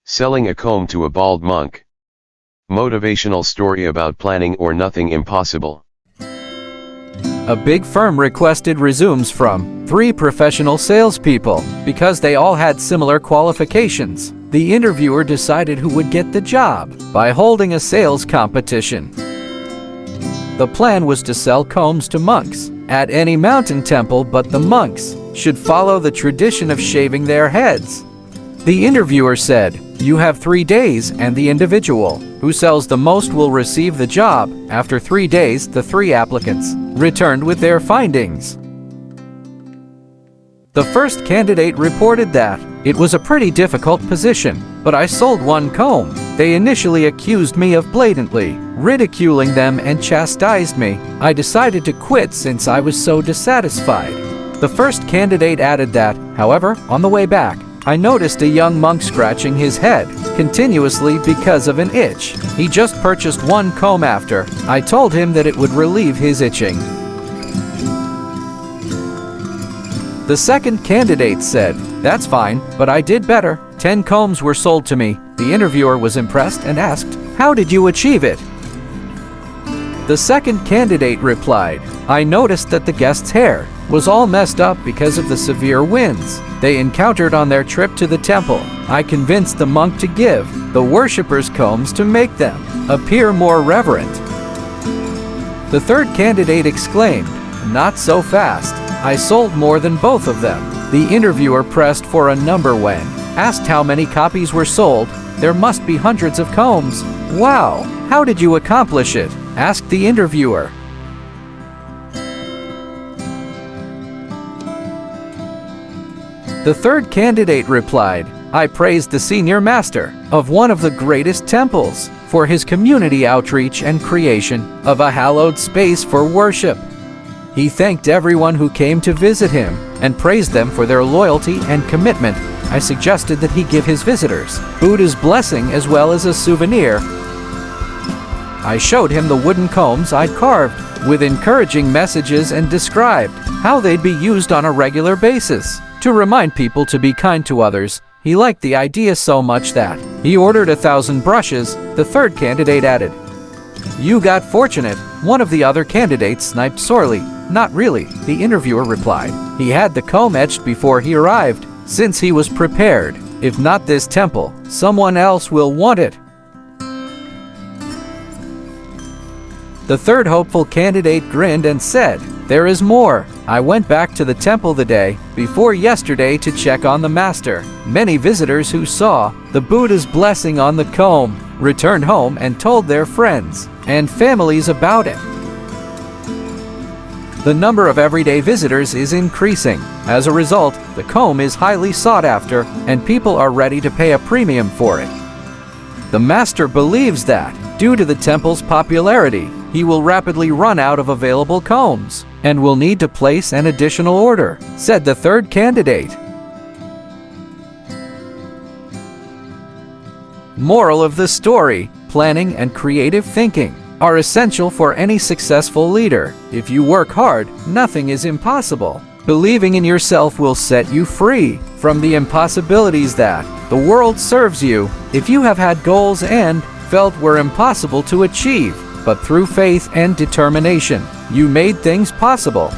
Selling a comb to a bald monk. Motivational story about planning or nothing impossible. A big firm requested resumes from 3 professional salespeople. Because they all had similar qualifications, the interviewer decided who would get the job by holding a sales competition. The plan was to sell combs to monks at any mountain temple, but the monks should follow the tradition of shaving their heads. The interviewer said, "You have 3 days, and the individual who sells the most will receive the job." After 3 days, the 3 applicants returned with their findings. The first candidate reported that it was a pretty difficult position, but I sold 1 comb. They initially accused me of blatantly ridiculing them and chastised me. I decided to quit since I was so dissatisfied. The first candidate added that, however, on the way back, I noticed a young monk scratching his head continuously because of an itch. He just purchased 1 comb after I told him that it would relieve his itching. The second candidate said, "That's fine, but I did better. 10 combs were sold to me." The interviewer was impressed and asked, "How did you achieve it?" The second candidate replied, "I noticed that the guest's hair was all messed up because of the severe winds they encountered on their trip to the temple. I convinced the monk to give the worshippers combs to make them appear more reverent." The third candidate exclaimed, "Not so fast. I sold more than both of them." The interviewer pressed for a number when asked how many copies were sold. "There must be hundreds of combs." "Wow, how did you accomplish it?" asked the interviewer. The third candidate replied, "I praised the senior master of one of the greatest temples for his community outreach and creation of a hallowed space for worship. He thanked everyone who came to visit him and praised them for their loyalty and commitment. I suggested that he give his visitors Buddha's blessing as well as a souvenir. I showed him the wooden combs I'd carved with encouraging messages and described how they'd be used on a regular basis to remind people to be kind to others. He liked the idea so much that he ordered 1,000 brushes." The third candidate added, "You got fortunate." One of the other candidates sniped sorely. "Not really," the interviewer replied. "He had the comb etched before he arrived, since he was prepared. If not this temple, someone else will want it." The third hopeful candidate grinned and said, "There is more. I went back to the temple the day before yesterday to check on the master. Many visitors who saw the Buddha's blessing on the comb returned home and told their friends and families about it. The number of everyday visitors is increasing. As a result, the comb is highly sought after and people are ready to pay a premium for it. The master believes that, due to the temple's popularity, he will rapidly run out of available combs and will need to place an additional order," said the third candidate. Moral of the story: planning and creative thinking are essential for any successful leader. If you work hard, nothing is impossible. Believing in yourself will set you free from the impossibilities that the world serves you. If you have had goals and felt were impossible to achieve, but through faith and determination, you made things possible,